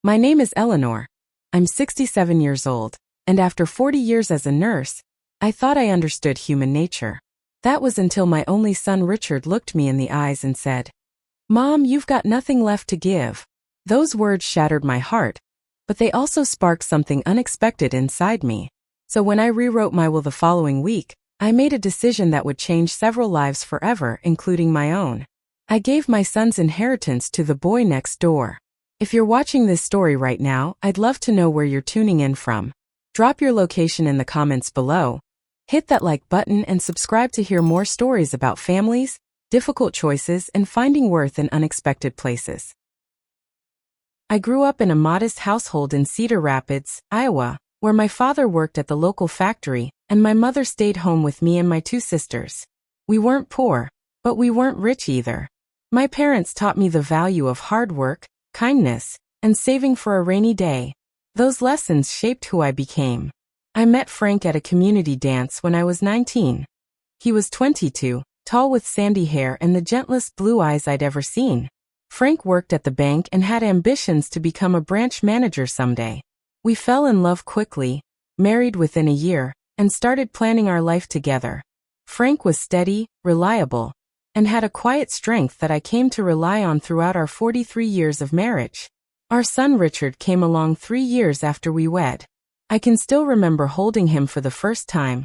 My name is Eleanor. I'm 67 years old, and after 40 years as a nurse, I thought I understood human nature. That was until my only son Richard looked me in the eyes and said, "Mom, you've got nothing left to give." Those words shattered my heart, but they also sparked something unexpected inside me. So when I rewrote my will the following week, I made a decision that would change several lives forever, including my own. I gave my son's inheritance to the boy next door. If you're watching this story right now, I'd love to know where you're tuning in from. Drop your location in the comments below. Hit that like button and subscribe to hear more stories about families, difficult choices, and finding worth in unexpected places. I grew up in a modest household in Cedar Rapids, Iowa, where my father worked at the local factory and my mother stayed home with me and my two sisters. We weren't poor, but we weren't rich either. My parents taught me the value of hard work, kindness, and saving for a rainy day. Those lessons shaped who I became. I met Frank at a community dance when I was 19. He was 22, tall with sandy hair and the gentlest blue eyes I'd ever seen. Frank worked at the bank and had ambitions to become a branch manager someday. We fell in love quickly, married within a year, and started planning our life together. Frank was steady, reliable, and had a quiet strength that I came to rely on throughout our 43 years of marriage. Our son Richard came along 3 years after we wed. I can still remember holding him for the first time,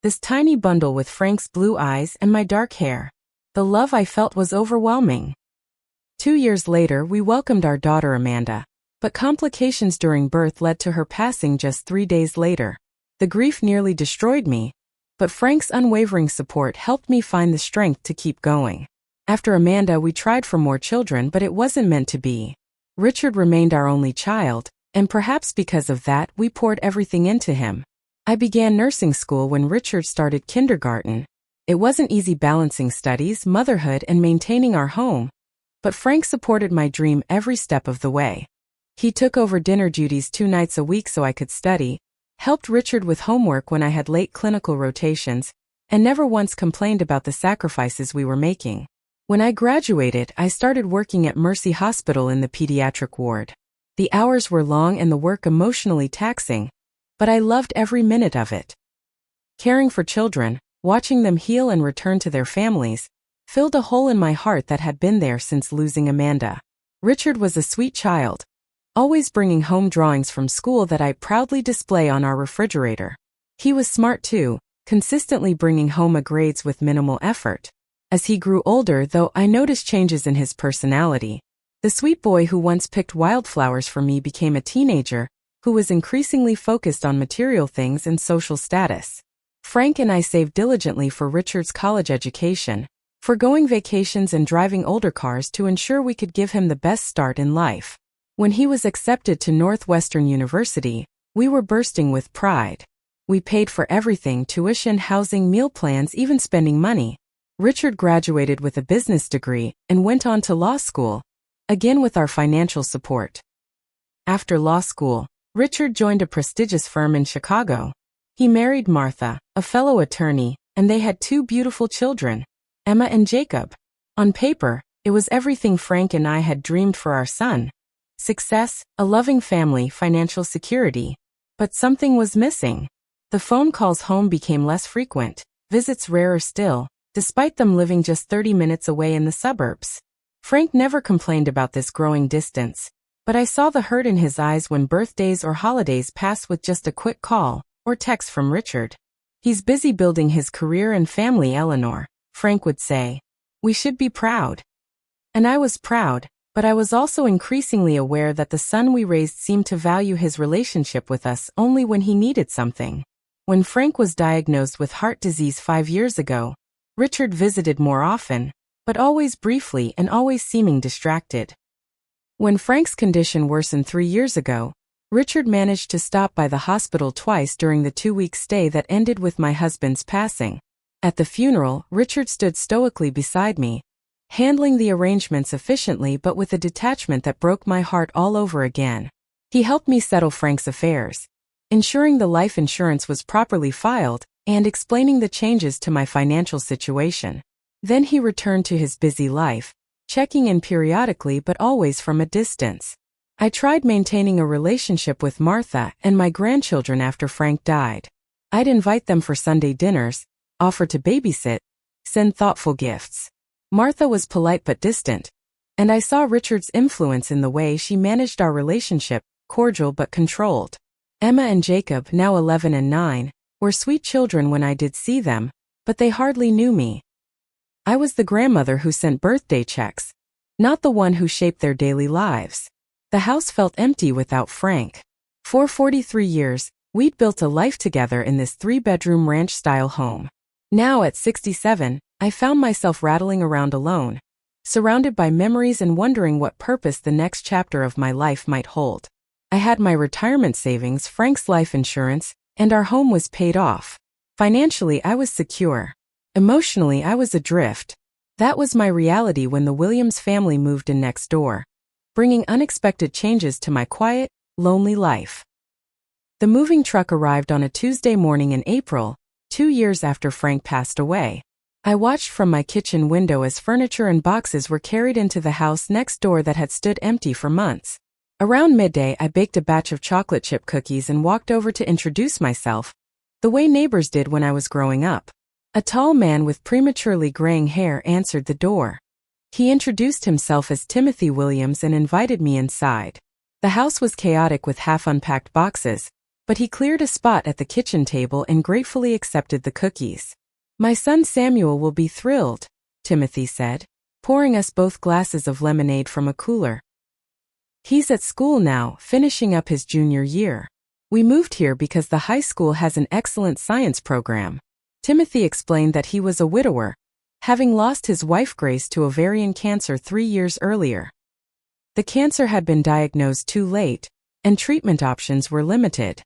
this tiny bundle with Frank's blue eyes and my dark hair. The love I felt was overwhelming. 2 years later, we welcomed our daughter Amanda, but complications during birth led to her passing just 3 days later. The grief nearly destroyed me, but Frank's unwavering support helped me find the strength to keep going. After Amanda, we tried for more children, but it wasn't meant to be. Richard remained our only child, and perhaps because of that, we poured everything into him. I began nursing school when Richard started kindergarten. It wasn't easy balancing studies, motherhood, and maintaining our home, but Frank supported my dream every step of the way. He took over dinner duties 2 nights a week so I could study, helped Richard with homework when I had late clinical rotations, and never once complained about the sacrifices we were making. When I graduated, I started working at Mercy Hospital in the pediatric ward. The hours were long and the work emotionally taxing, but I loved every minute of it. Caring for children, watching them heal and return to their families, filled a hole in my heart that had been there since losing Amanda. Richard was a sweet child, always bringing home drawings from school that I proudly display on our refrigerator. He was smart too, consistently bringing home A grades with minimal effort. As he grew older, though, I noticed changes in his personality. The sweet boy who once picked wildflowers for me became a teenager who was increasingly focused on material things and social status. Frank and I saved diligently for Richard's college education, forgoing vacations and driving older cars to ensure we could give him the best start in life. When he was accepted to Northwestern University, we were bursting with pride. We paid for everything: tuition, housing, meal plans, even spending money. Richard graduated with a business degree and went on to law school, again with our financial support. After law school, Richard joined a prestigious firm in Chicago. He married Martha, a fellow attorney, and they had 2 beautiful children, Emma and Jacob. On paper, it was everything Frank and I had dreamed for our son: success, a loving family, financial security. But something was missing. The phone calls home became less frequent, visits rarer still, despite them living just 30 minutes away in the suburbs. Frank never complained about this growing distance, but I saw the hurt in his eyes when birthdays or holidays passed with just a quick call or text from Richard. "He's busy building his career and family, Eleanor," Frank would say. "We should be proud." And I was proud, but I was also increasingly aware that the son we raised seemed to value his relationship with us only when he needed something. When Frank was diagnosed with heart disease 5 years ago, Richard visited more often, but always briefly and always seeming distracted. When Frank's condition worsened 3 years ago, Richard managed to stop by the hospital twice during the 2-week stay that ended with my husband's passing. At the funeral, Richard stood stoically beside me, handling the arrangements efficiently but with a detachment that broke my heart all over again. He helped me settle Frank's affairs, ensuring the life insurance was properly filed, and explaining the changes to my financial situation. Then he returned to his busy life, checking in periodically but always from a distance. I tried maintaining a relationship with Martha and my grandchildren after Frank died. I'd invite them for Sunday dinners, offer to babysit, send thoughtful gifts. Martha was polite but distant, and I saw Richard's influence in the way she managed our relationship, cordial but controlled. Emma and Jacob, now 11 and 9, were sweet children when I did see them, but they hardly knew me. I was the grandmother who sent birthday checks, not the one who shaped their daily lives. The house felt empty without Frank. For 43 years, we'd built a life together in this 3-bedroom ranch-style home. Now at 67, I found myself rattling around alone, surrounded by memories and wondering what purpose the next chapter of my life might hold. I had my retirement savings, Frank's life insurance, and our home was paid off. Financially, I was secure. Emotionally, I was adrift. That was my reality when the Williams family moved in next door, bringing unexpected changes to my quiet, lonely life. The moving truck arrived on a Tuesday morning in April, 2 years after Frank passed away. I watched from my kitchen window as furniture and boxes were carried into the house next door that had stood empty for months. Around midday, I baked a batch of chocolate chip cookies and walked over to introduce myself, the way neighbors did when I was growing up. A tall man with prematurely graying hair answered the door. He introduced himself as Timothy Williams and invited me inside. The house was chaotic with half-unpacked boxes, but he cleared a spot at the kitchen table and gratefully accepted the cookies. "My son Samuel will be thrilled," Timothy said, pouring us both glasses of lemonade from a cooler. "He's at school now, finishing up his junior year. We moved here because the high school has an excellent science program." Timothy explained that he was a widower, having lost his wife Grace to ovarian cancer 3 years earlier. The cancer had been diagnosed too late, and treatment options were limited.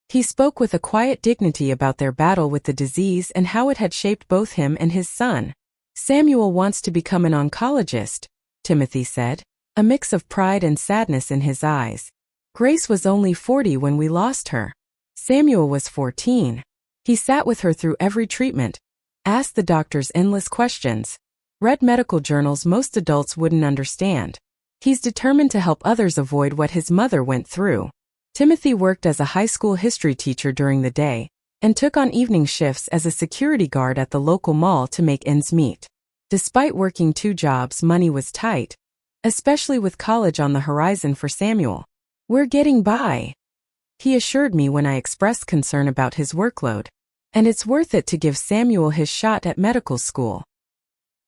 He spoke with a quiet dignity about their battle with the disease and how it had shaped both him and his son. "Samuel wants to become an oncologist," Timothy said, a mix of pride and sadness in his eyes. "Grace was only 40 when we lost her. Samuel was 14. He sat with her through every treatment, asked the doctors endless questions, read medical journals most adults wouldn't understand. He's determined to help others avoid what his mother went through." Timothy worked as a high school history teacher during the day and took on evening shifts as a security guard at the local mall to make ends meet. Despite working 2 jobs, money was tight, especially with college on the horizon for Samuel. "We're getting by," he assured me when I expressed concern about his workload. "And it's worth it to give Samuel his shot at medical school."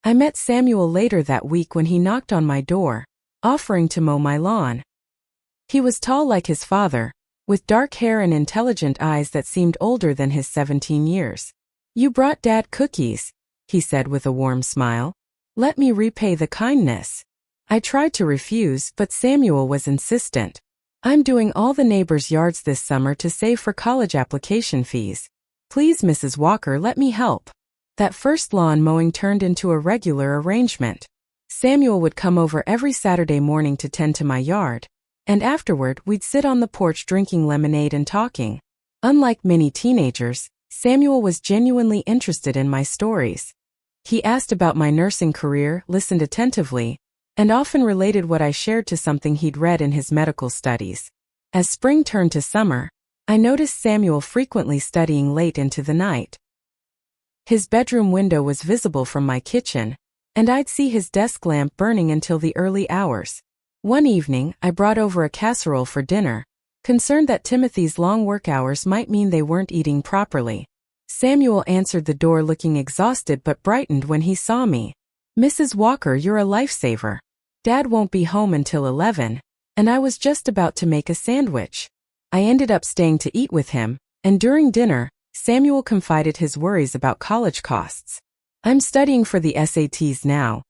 I met Samuel later that week when he knocked on my door, offering to mow my lawn. He was tall like his father, with dark hair and intelligent eyes that seemed older than his 17 years. "You brought Dad cookies," he said with a warm smile. "Let me repay the kindness." I tried to refuse, but Samuel was insistent. "I'm doing all the neighbors' yards this summer to save for college application fees. Please, Mrs. Walker, let me help." That first lawn mowing turned into a regular arrangement. Samuel would come over every Saturday morning to tend to my yard, and afterward we'd sit on the porch drinking lemonade and talking. Unlike many teenagers, Samuel was genuinely interested in my stories. He asked about my nursing career, listened attentively, and often related what I shared to something he'd read in his medical studies. As spring turned to summer, I noticed Samuel frequently studying late into the night. His bedroom window was visible from my kitchen, and I'd see his desk lamp burning until the early hours. One evening, I brought over a casserole for dinner, concerned that Timothy's long work hours might mean they weren't eating properly. Samuel answered the door looking exhausted but brightened when he saw me. "Mrs. Walker, you're a lifesaver. Dad won't be home until 11, and I was just about to make a sandwich." I ended up staying to eat with him, and during dinner, Samuel confided his worries about college costs. "I'm studying for the SATs now,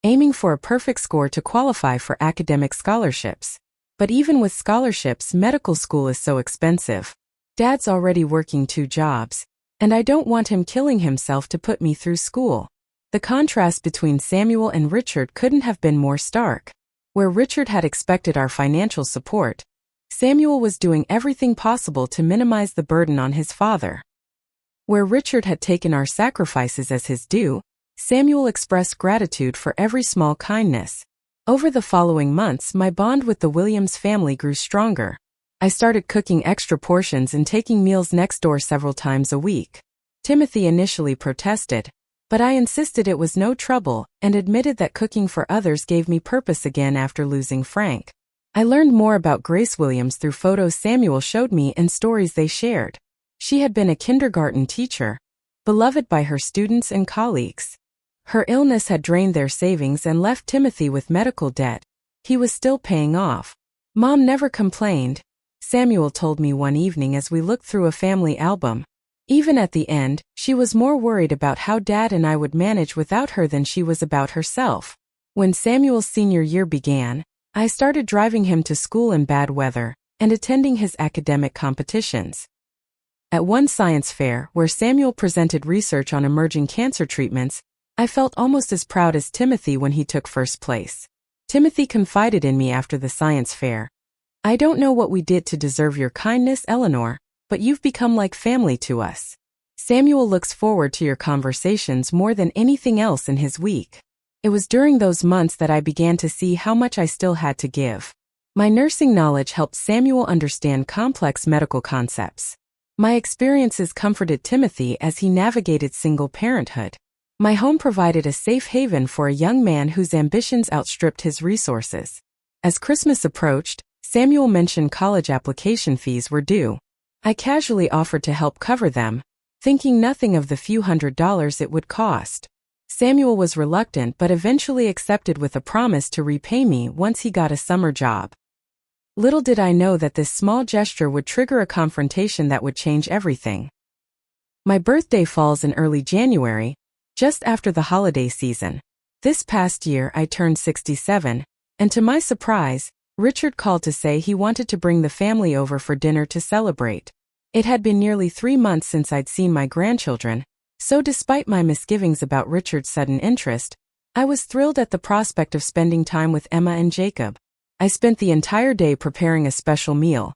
aiming for a perfect score to qualify for academic scholarships. But even with scholarships, medical school is so expensive. Dad's already working 2 jobs, and I don't want him killing himself to put me through school." The contrast between Samuel and Richard couldn't have been more stark. Where Richard had expected our financial support, Samuel was doing everything possible to minimize the burden on his father. Where Richard had taken our sacrifices as his due, Samuel expressed gratitude for every small kindness. Over the following months, my bond with the Williams family grew stronger. I started cooking extra portions and taking meals next door several times a week. Timothy initially protested, but I insisted it was no trouble and admitted that cooking for others gave me purpose again after losing Frank. I learned more about Grace Williams through photos Samuel showed me and stories they shared. She had been a kindergarten teacher, beloved by her students and colleagues. Her illness had drained their savings and left Timothy with medical debt he was still paying off. Mom never complained, Samuel told me one evening as we looked through a family album. Even at the end, she was more worried about how Dad and I would manage without her than she was about herself. When Samuel's senior year began, I started driving him to school in bad weather and attending his academic competitions. At one science fair, where Samuel presented research on emerging cancer treatments, I felt almost as proud as Timothy when he took first place. Timothy confided in me after the science fair. "I don't know what we did to deserve your kindness, Eleanor, but you've become like family to us." Samuel looks forward to your conversations more than anything else in his week. It was during those months that I began to see how much I still had to give. My nursing knowledge helped Samuel understand complex medical concepts. My experiences comforted Timothy as he navigated single parenthood. My home provided a safe haven for a young man whose ambitions outstripped his resources. As Christmas approached, Samuel mentioned college application fees were due. I casually offered to help cover them, thinking nothing of the few $100s it would cost. Samuel was reluctant but eventually accepted with a promise to repay me once he got a summer job. Little did I know that this small gesture would trigger a confrontation that would change everything. My birthday falls in early January, just after the holiday season. This past year I turned 67, and to my surprise, Richard called to say he wanted to bring the family over for dinner to celebrate. It had been nearly 3 months since I'd seen my grandchildren, so despite my misgivings about Richard's sudden interest, I was thrilled at the prospect of spending time with Emma and Jacob. I spent the entire day preparing a special meal: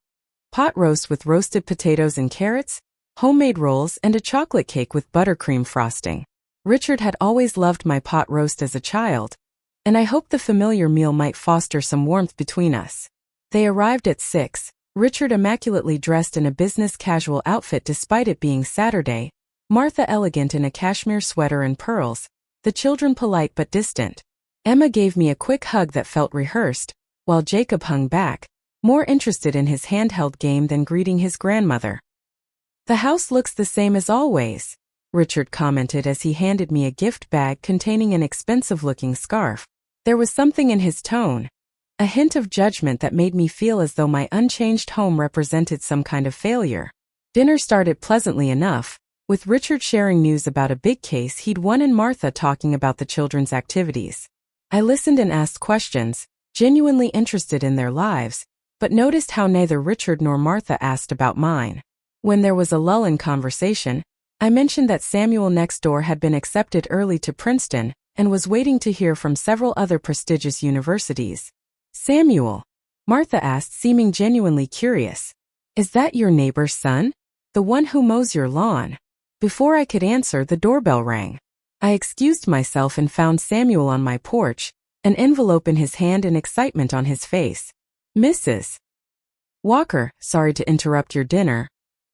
pot roast with roasted potatoes and carrots, homemade rolls, and a chocolate cake with buttercream frosting. Richard had always loved my pot roast as a child, and I hoped the familiar meal might foster some warmth between us. They arrived at 6, Richard immaculately dressed in a business casual outfit despite it being Saturday, Martha elegant in a cashmere sweater and pearls, the children polite but distant. Emma gave me a quick hug that felt rehearsed, while Jacob hung back, more interested in his handheld game than greeting his grandmother. "The house looks the same as always," Richard commented as he handed me a gift bag containing an expensive-looking scarf. There was something in his tone, a hint of judgment that made me feel as though my unchanged home represented some kind of failure. Dinner started pleasantly enough, with Richard sharing news about a big case he'd won and Martha talking about the children's activities. I listened and asked questions, genuinely interested in their lives, but noticed how neither Richard nor Martha asked about mine. When there was a lull in conversation, I mentioned that Samuel next door had been accepted early to Princeton and was waiting to hear from several other prestigious universities. "Samuel?" Martha asked, seeming genuinely curious. "Is that your neighbor's son? The one who mows your lawn?" Before I could answer, the doorbell rang. I excused myself and found Samuel on my porch, an envelope in his hand and excitement on his face. "Mrs. Walker, sorry to interrupt your dinner,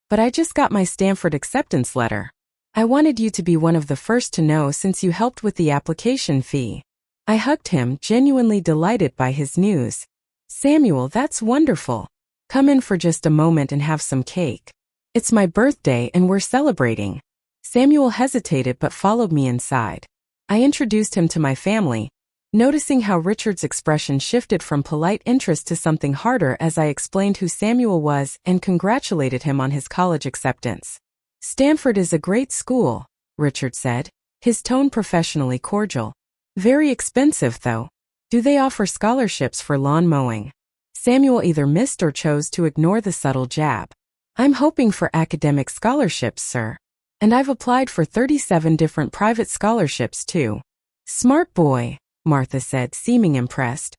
but I just got my Stanford acceptance letter. I wanted you to be one of the first to know since you helped with the application fee." I hugged him, genuinely delighted by his news. "Samuel, that's wonderful. Come in for just a moment and have some cake. It's my birthday and we're celebrating." Samuel hesitated but followed me inside. I introduced him to my family, noticing how Richard's expression shifted from polite interest to something harder as I explained who Samuel was and congratulated him on his college acceptance. "Stanford is a great school," Richard said, his tone professionally cordial. "Very expensive, though. Do they offer scholarships for lawn mowing?" Samuel either missed or chose to ignore the subtle jab. "I'm hoping for academic scholarships, sir. And I've applied for 37 different private scholarships, too." "Smart boy," Martha said, seeming impressed.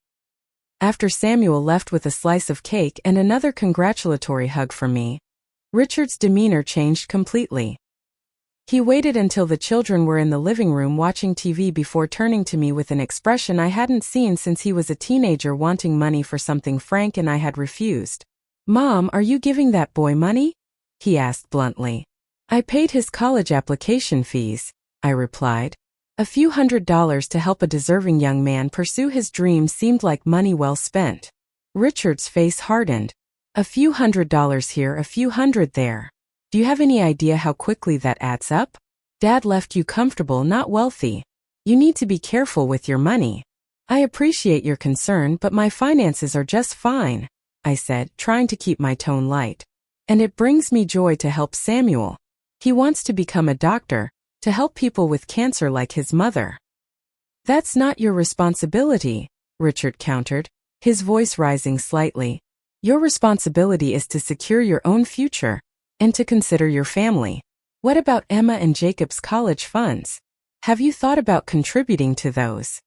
After Samuel left with a slice of cake and another congratulatory hug from me, Richard's demeanor changed completely. He waited until the children were in the living room watching TV before turning to me with an expression I hadn't seen since he was a teenager, wanting money for something Frank and I had refused. "Mom, are you giving that boy money?" he asked bluntly. "I paid his college application fees," I replied. A few $100s to help a deserving young man pursue his dreams seemed like money well spent. Richard's face hardened. "A few $100 here, a few hundred there. Do you have any idea how quickly that adds up? Dad left you comfortable, not wealthy. You need to be careful with your money." "I appreciate your concern, but my finances are just fine," I said, trying to keep my tone light. "And it brings me joy to help Samuel. He wants to become a doctor, to help people with cancer like his mother." "That's not your responsibility," Richard countered, his voice rising slightly. "Your responsibility is to secure your own future and to consider your family. What about Emma and Jacob's college funds? Have you thought about contributing to those?"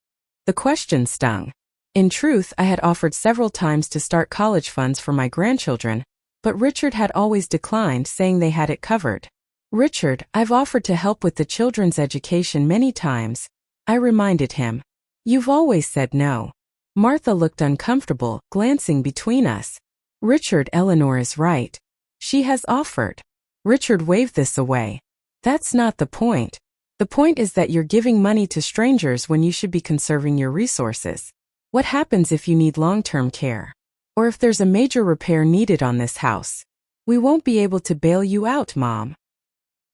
The question stung. In truth, I had offered several times to start college funds for my grandchildren, but Richard had always declined, saying they had it covered. "Richard, I've offered to help with the children's education many times," I reminded him. "You've always said no." Martha looked uncomfortable, glancing between us. "Richard, Eleanor is right. She has offered." Richard waved this away. "That's not the point. The point is that you're giving money to strangers when you should be conserving your resources. What happens if you need long-term care? Or if there's a major repair needed on this house? We won't be able to bail you out, Mom."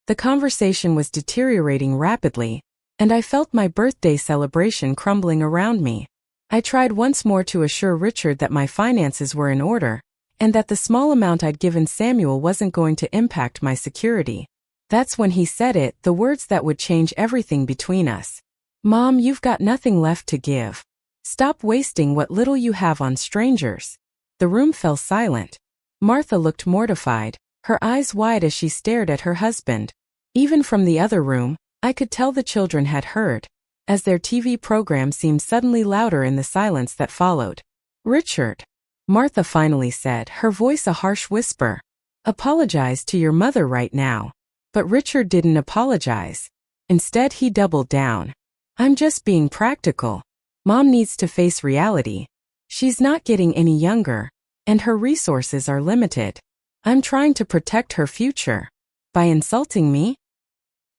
The conversation was deteriorating rapidly, and I felt my birthday celebration crumbling around me. I tried once more to assure Richard that my finances were in order, and that the small amount I'd given Samuel wasn't going to impact my security. That's when he said it, the words that would change everything between us. "Mom, you've got nothing left to give. Stop wasting what little you have on strangers." The room fell silent. Martha looked mortified, her eyes wide as she stared at her husband. Even from the other room, I could tell the children had heard, as their TV program seemed suddenly louder in the silence that followed. "Richard," Martha finally said, her voice a harsh whisper, "apologize to your mother right now." But Richard didn't apologize. Instead, he doubled down. "I'm just being practical. Mom needs to face reality. She's not getting any younger, and her resources are limited. I'm trying to protect her future." "By insulting me?"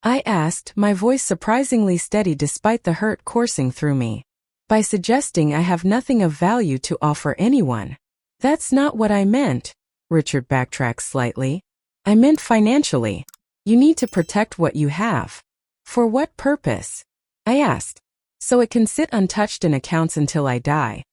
I asked, my voice surprisingly steady despite the hurt coursing through me. "By suggesting I have nothing of value to offer anyone." "That's not what I meant," Richard backtracked slightly. "I meant financially. You need to protect what you have." "For what purpose?" I asked. "So it can sit untouched in accounts until I die,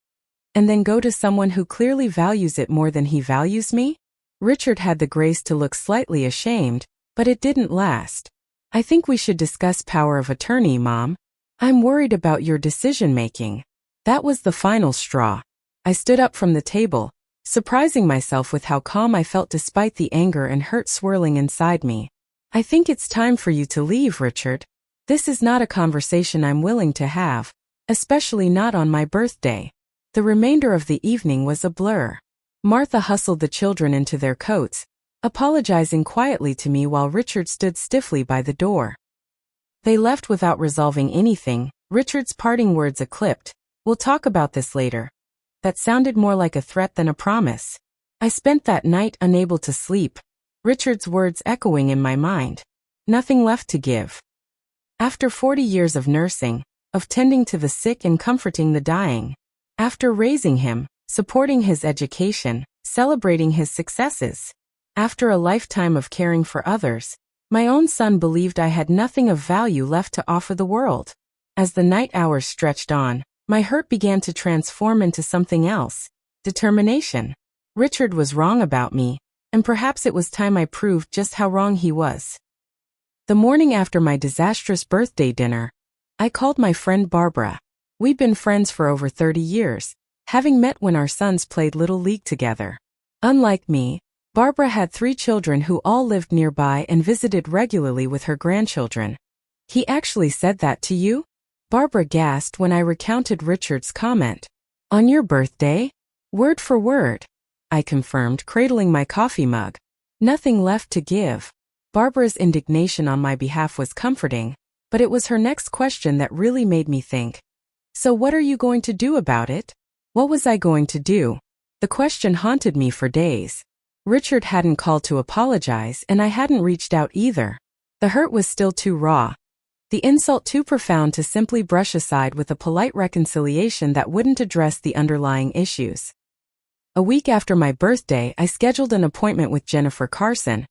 and then go to someone who clearly values it more than he values me?" Richard had the grace to look slightly ashamed, but it didn't last. "I think we should discuss power of attorney, Mom. I'm worried about your decision-making." That was the final straw. I stood up from the table, surprising myself with how calm I felt despite the anger and hurt swirling inside me. "I think it's time for you to leave, Richard. This is not a conversation I'm willing to have, especially not on my birthday." The remainder of the evening was a blur. Martha hustled the children into their coats, apologizing quietly to me while Richard stood stiffly by the door. They left without resolving anything, Richard's parting words a clipped, "We'll talk about this later." That sounded more like a threat than a promise. I spent that night unable to sleep, Richard's words echoing in my mind. Nothing left to give. After 40 years of nursing, of tending to the sick and comforting the dying, after raising him, supporting his education, celebrating his successes, after a lifetime of caring for others, my own son believed I had nothing of value left to offer the world. As the night hours stretched on, my hurt began to transform into something else, determination. Richard was wrong about me, and perhaps it was time I proved just how wrong he was. The morning after my disastrous birthday dinner, I called my friend Barbara. We'd been friends for over 30 years, having met when our sons played Little League together. Unlike me, Barbara had 3 children who all lived nearby and visited regularly with her grandchildren. "He actually said that to you?" Barbara gasped when I recounted Richard's comment. "On your birthday?" "Word for word," I confirmed, cradling my coffee mug. "Nothing left to give." Barbara's indignation on my behalf was comforting, but it was her next question that really made me think. So what are you going to do about it? What was I going to do? The question haunted me for days. Richard hadn't called to apologize, and I hadn't reached out either. The hurt was still too raw. The insult too profound to simply brush aside with a polite reconciliation that wouldn't address the underlying issues. A week after my birthday, I scheduled an appointment with Jennifer Carson,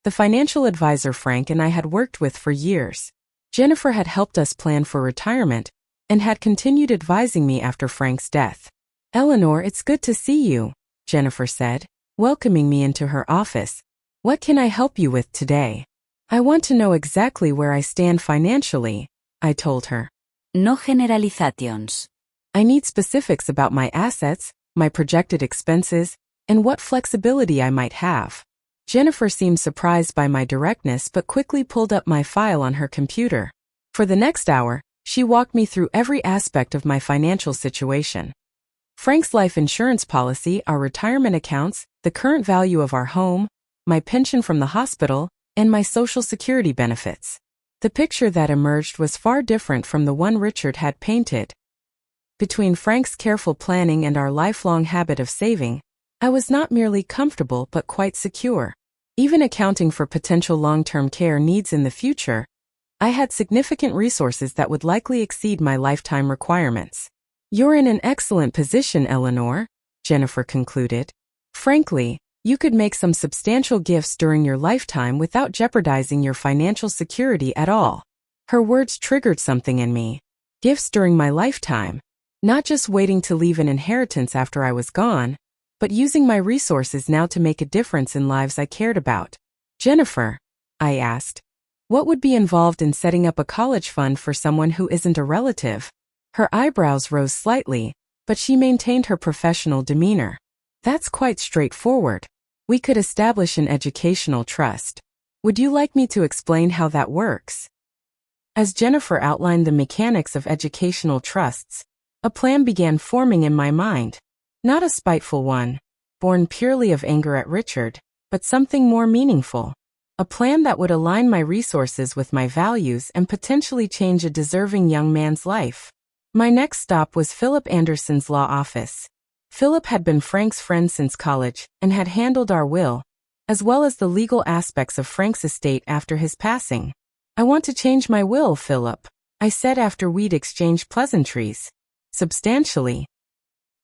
the financial advisor Frank and I had worked with for years. Jennifer had helped us plan for retirement and had continued advising me after Frank's death. "Eleanor, it's good to see you," Jennifer said, welcoming me into her office. "What can I help you with today?" "I want to know exactly where I stand financially," I told her. No generalizations. "I need specifics about my assets, my projected expenses, and what flexibility I might have." Jennifer seemed surprised by my directness but quickly pulled up my file on her computer. For the next hour, she walked me through every aspect of my financial situation. Frank's life insurance policy, our retirement accounts, the current value of our home, my pension from the hospital, and my Social Security benefits. The picture that emerged was far different from the one Richard had painted. Between Frank's careful planning and our lifelong habit of saving, I was not merely comfortable but quite secure. Even accounting for potential long-term care needs in the future, I had significant resources that would likely exceed my lifetime requirements. "You're in an excellent position, Eleanor," Jennifer concluded. "Frankly, you could make some substantial gifts during your lifetime without jeopardizing your financial security at all." Her words triggered something in me. Gifts during my lifetime. Not just waiting to leave an inheritance after I was gone, but using my resources now to make a difference in lives I cared about. "Jennifer," I asked, "what would be involved in setting up a college fund for someone who isn't a relative?" Her eyebrows rose slightly, but she maintained her professional demeanor. "That's quite straightforward. We could establish an educational trust. Would you like me to explain how that works?" As Jennifer outlined the mechanics of educational trusts, a plan began forming in my mind. Not a spiteful one, born purely of anger at Richard, but something more meaningful. A plan that would align my resources with my values and potentially change a deserving young man's life. My next stop was Philip Anderson's law office. Philip had been Frank's friend since college and had handled our will, as well as the legal aspects of Frank's estate after his passing. "I want to change my will, Philip," I said after we'd exchanged pleasantries. "Substantially."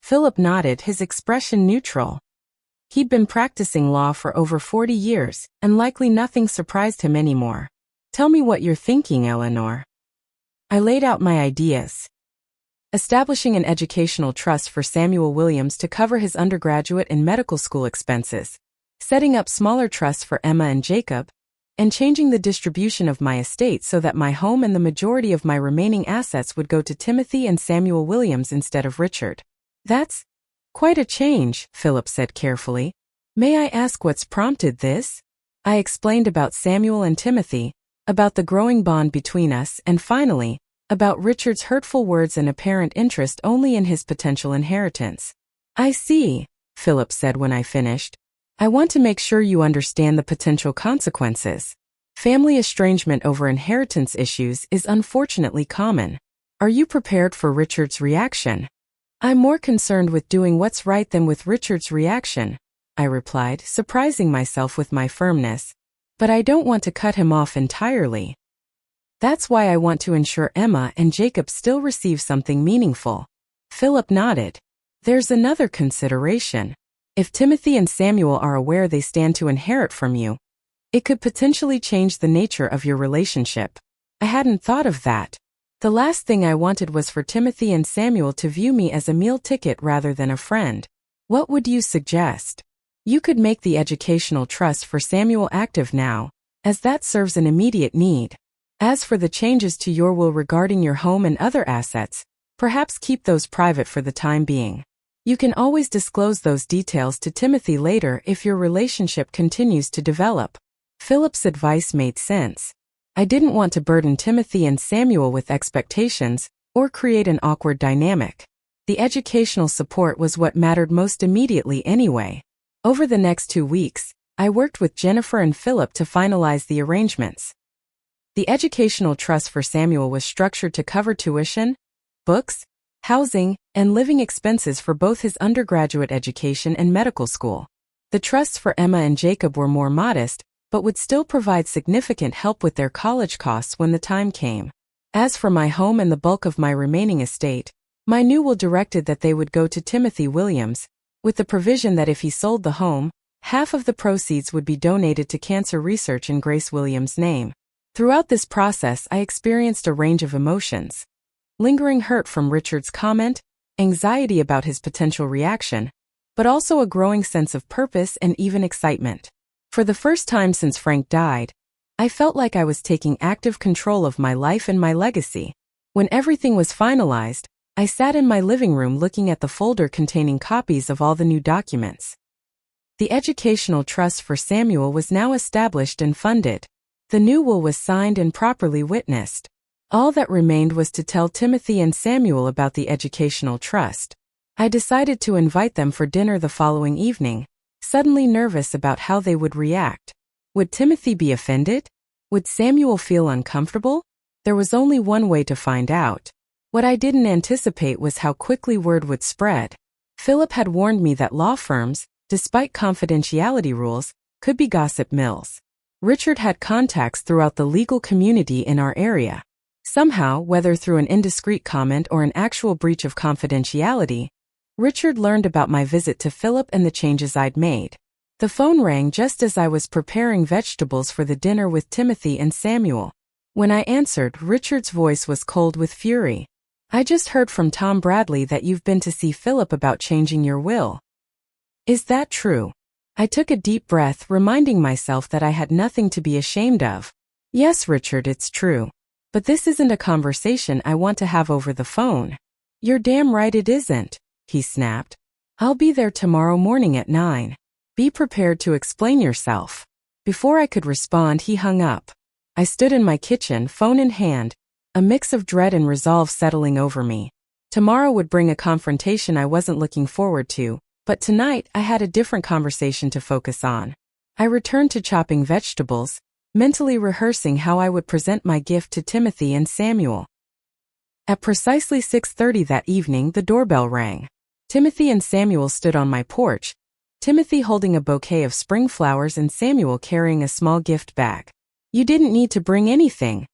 Philip nodded, his expression neutral. He'd been practicing law for over 40 years, and likely nothing surprised him anymore. "Tell me what you're thinking, Eleanor." I laid out my ideas. Establishing an educational trust for Samuel Williams to cover his undergraduate and medical school expenses, setting up smaller trusts for Emma and Jacob, and changing the distribution of my estate so that my home and the majority of my remaining assets would go to Timothy and Samuel Williams instead of Richard. "That's quite a change," Philip said carefully. "May I ask what's prompted this?" I explained about Samuel and Timothy, about the growing bond between us, and finally, about Richard's hurtful words and apparent interest only in his potential inheritance. "I see," Philip said when I finished. "I want to make sure you understand the potential consequences. Family estrangement over inheritance issues is unfortunately common. Are you prepared for Richard's reaction?" "I'm more concerned with doing what's right than with Richard's reaction," I replied, surprising myself with my firmness. "But I don't want to cut him off entirely. That's why I want to ensure Emma and Jacob still receive something meaningful." Philip nodded. "There's another consideration. If Timothy and Samuel are aware they stand to inherit from you, it could potentially change the nature of your relationship." I hadn't thought of that. The last thing I wanted was for Timothy and Samuel to view me as a meal ticket rather than a friend. "What would you suggest?" "You could make the educational trust for Samuel active now, as that serves an immediate need. As for the changes to your will regarding your home and other assets, perhaps keep those private for the time being. You can always disclose those details to Timothy later if your relationship continues to develop." Philip's advice made sense. I didn't want to burden Timothy and Samuel with expectations or create an awkward dynamic. The educational support was what mattered most immediately anyway. Over the next 2 weeks, I worked with Jennifer and Philip to finalize the arrangements. The educational trust for Samuel was structured to cover tuition, books, housing, and living expenses for both his undergraduate education and medical school. The trusts for Emma and Jacob were more modest, but would still provide significant help with their college costs when the time came. As for my home and the bulk of my remaining estate, my new will directed that they would go to Timothy Williams, with the provision that if he sold the home, half of the proceeds would be donated to cancer research in Grace Williams' name. Throughout this process, I experienced a range of emotions. Lingering hurt from Richard's comment, anxiety about his potential reaction, but also a growing sense of purpose and even excitement. For the first time since Frank died, I felt like I was taking active control of my life and my legacy. When everything was finalized, I sat in my living room looking at the folder containing copies of all the new documents. The educational trust for Samuel was now established and funded. The new will was signed and properly witnessed. All that remained was to tell Timothy and Samuel about the educational trust. I decided to invite them for dinner the following evening, suddenly nervous about how they would react. Would Timothy be offended? Would Samuel feel uncomfortable? There was only one way to find out. What I didn't anticipate was how quickly word would spread. Philip had warned me that law firms, despite confidentiality rules, could be gossip mills. Richard had contacts throughout the legal community in our area. Somehow, whether through an indiscreet comment or an actual breach of confidentiality, Richard learned about my visit to Philip and the changes I'd made. The phone rang just as I was preparing vegetables for the dinner with Timothy and Samuel. When I answered, Richard's voice was cold with fury. "I just heard from Tom Bradley that you've been to see Philip about changing your will. Is that true?" I took a deep breath, reminding myself that I had nothing to be ashamed of. "Yes, Richard, it's true. But this isn't a conversation I want to have over the phone." "You're damn right it isn't," he snapped. "I'll be there tomorrow morning at 9. Be prepared to explain yourself." Before I could respond, he hung up. I stood in my kitchen, phone in hand, a mix of dread and resolve settling over me. Tomorrow would bring a confrontation I wasn't looking forward to, but tonight I had a different conversation to focus on. I returned to chopping vegetables, mentally rehearsing how I would present my gift to Timothy and Samuel. At precisely 6:30 that evening, the doorbell rang. Timothy and Samuel stood on my porch, Timothy holding a bouquet of spring flowers and Samuel carrying a small gift bag. "You didn't need to bring anything,"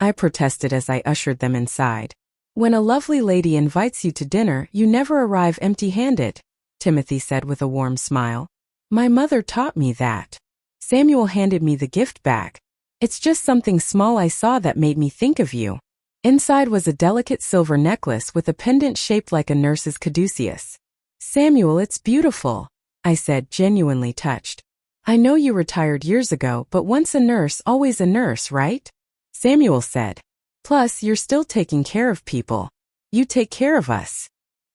I protested as I ushered them inside. "When a lovely lady invites you to dinner, you never arrive empty-handed," Timothy said with a warm smile. "My mother taught me that." Samuel handed me the gift bag. "It's just something small I saw that made me think of you." Inside was a delicate silver necklace with a pendant shaped like a nurse's caduceus. "Samuel, it's beautiful," I said, genuinely touched. "I know you retired years ago, but once a nurse, always a nurse, right?" Samuel said. "Plus, you're still taking care of people. You take care of us."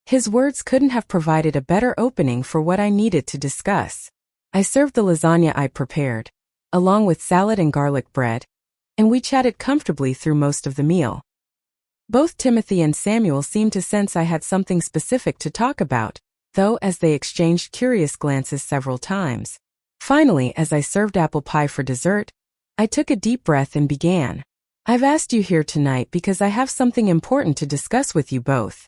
His words couldn't have provided a better opening for what I needed to discuss. I served the lasagna I'd prepared, along with salad and garlic bread, and we chatted comfortably through most of the meal. Both Timothy and Samuel seemed to sense I had something specific to talk about, though, as they exchanged curious glances several times. Finally, as I served apple pie for dessert, I took a deep breath and began. "I've asked you here tonight because I have something important to discuss with you both,"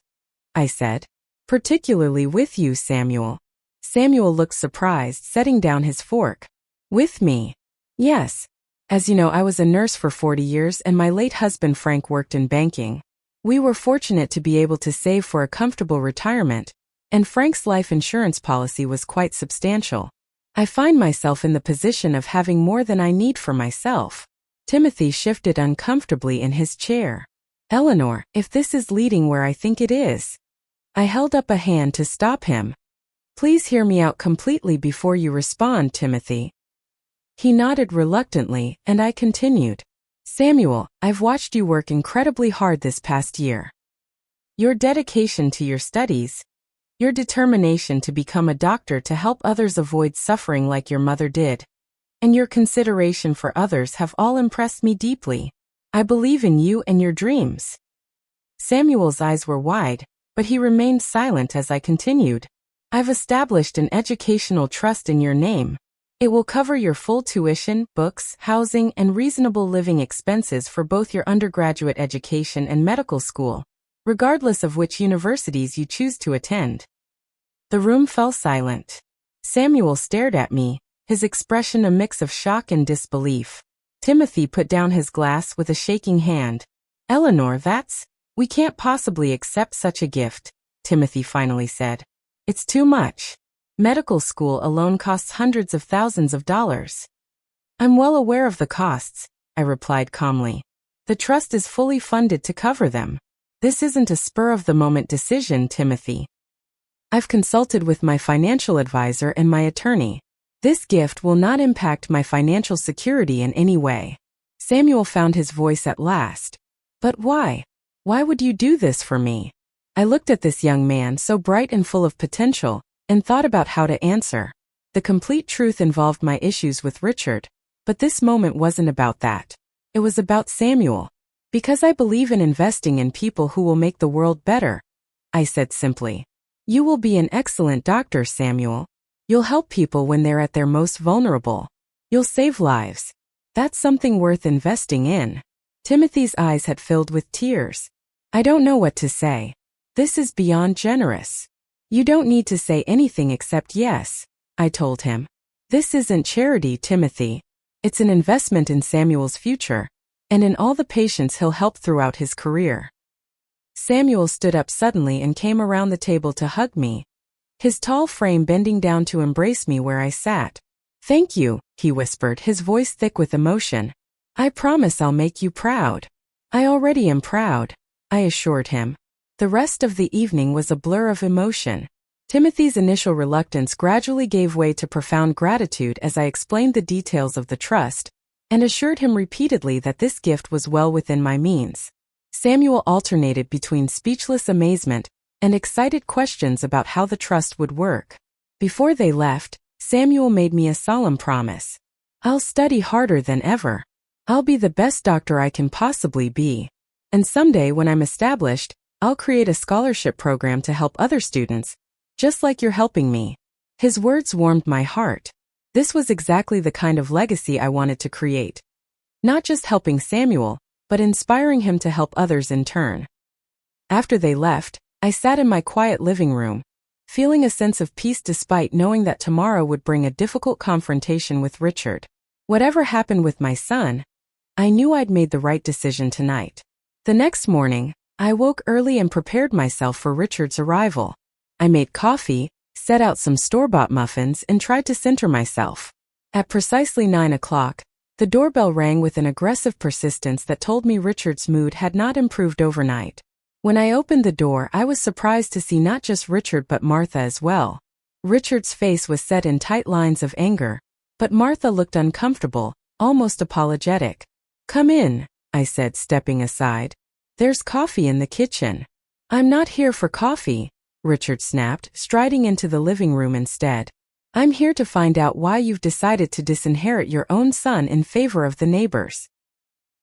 I said. "Particularly with you, Samuel." Samuel looked surprised, setting down his fork. "With me?" "Yes. As you know, I was a nurse for 40 years and my late husband Frank worked in banking. We were fortunate to be able to save for a comfortable retirement, and Frank's life insurance policy was quite substantial. I find myself in the position of having more than I need for myself." Timothy shifted uncomfortably in his chair. "Eleanor, if this is leading where I think it is." I held up a hand to stop him. "Please hear me out completely before you respond, Timothy." He nodded reluctantly, and I continued. "Samuel, I've watched you work incredibly hard this past year. Your dedication to your studies, your determination to become a doctor to help others avoid suffering like your mother did, and your consideration for others have all impressed me deeply. I believe in you and your dreams." Samuel's eyes were wide, but he remained silent as I continued. "I've established an educational trust in your name. It will cover your full tuition, books, housing, and reasonable living expenses for both your undergraduate education and medical school, regardless of which universities you choose to attend." The room fell silent. Samuel stared at me, his expression a mix of shock and disbelief. Timothy put down his glass with a shaking hand. "Eleanor, we can't possibly accept such a gift," Timothy finally said. "It's too much. Medical school alone costs hundreds of thousands of dollars." "I'm well aware of the costs," I replied calmly. "The trust is fully funded to cover them. This isn't a spur-of-the-moment decision, Timothy. I've consulted with my financial advisor and my attorney. This gift will not impact my financial security in any way." Samuel found his voice at last. "But why? Why would you do this for me?" I looked at this young man so bright and full of potential, and thought about how to answer. The complete truth involved my issues with Richard, but this moment wasn't about that. It was about Samuel. "Because I believe in investing in people who will make the world better," I said simply. "You will be an excellent doctor, Samuel. You'll help people when they're at their most vulnerable. You'll save lives. That's something worth investing in." Timothy's eyes had filled with tears. "I don't know what to say. This is beyond generous." "You don't need to say anything except yes," I told him. "This isn't charity, Timothy. It's an investment in Samuel's future, and in all the patients he'll help throughout his career." Samuel stood up suddenly and came around the table to hug me, his tall frame bending down to embrace me where I sat. "Thank you," he whispered, his voice thick with emotion. "I promise I'll make you proud." "I already am proud," I assured him. The rest of the evening was a blur of emotion. Timothy's initial reluctance gradually gave way to profound gratitude as I explained the details of the trust, and assured him repeatedly that this gift was well within my means. Samuel alternated between speechless amazement and excited questions about how the trust would work. Before they left, Samuel made me a solemn promise. "I'll study harder than ever. I'll be the best doctor I can possibly be. And someday when I'm established, I'll create a scholarship program to help other students, just like you're helping me." His words warmed my heart. This was exactly the kind of legacy I wanted to create. Not just helping Samuel, but inspiring him to help others in turn. After they left, I sat in my quiet living room, feeling a sense of peace despite knowing that tomorrow would bring a difficult confrontation with Richard. Whatever happened with my son, I knew I'd made the right decision tonight. The next morning, I woke early and prepared myself for Richard's arrival. I made coffee, set out some store-bought muffins, and tried to center myself. At precisely 9 o'clock, the doorbell rang with an aggressive persistence that told me Richard's mood had not improved overnight. When I opened the door, I was surprised to see not just Richard but Martha as well. Richard's face was set in tight lines of anger, but Martha looked uncomfortable, almost apologetic. "Come in," I said, stepping aside. "There's coffee in the kitchen." "I'm not here for coffee," Richard snapped, striding into the living room instead. "I'm here to find out why you've decided to disinherit your own son in favor of the neighbors."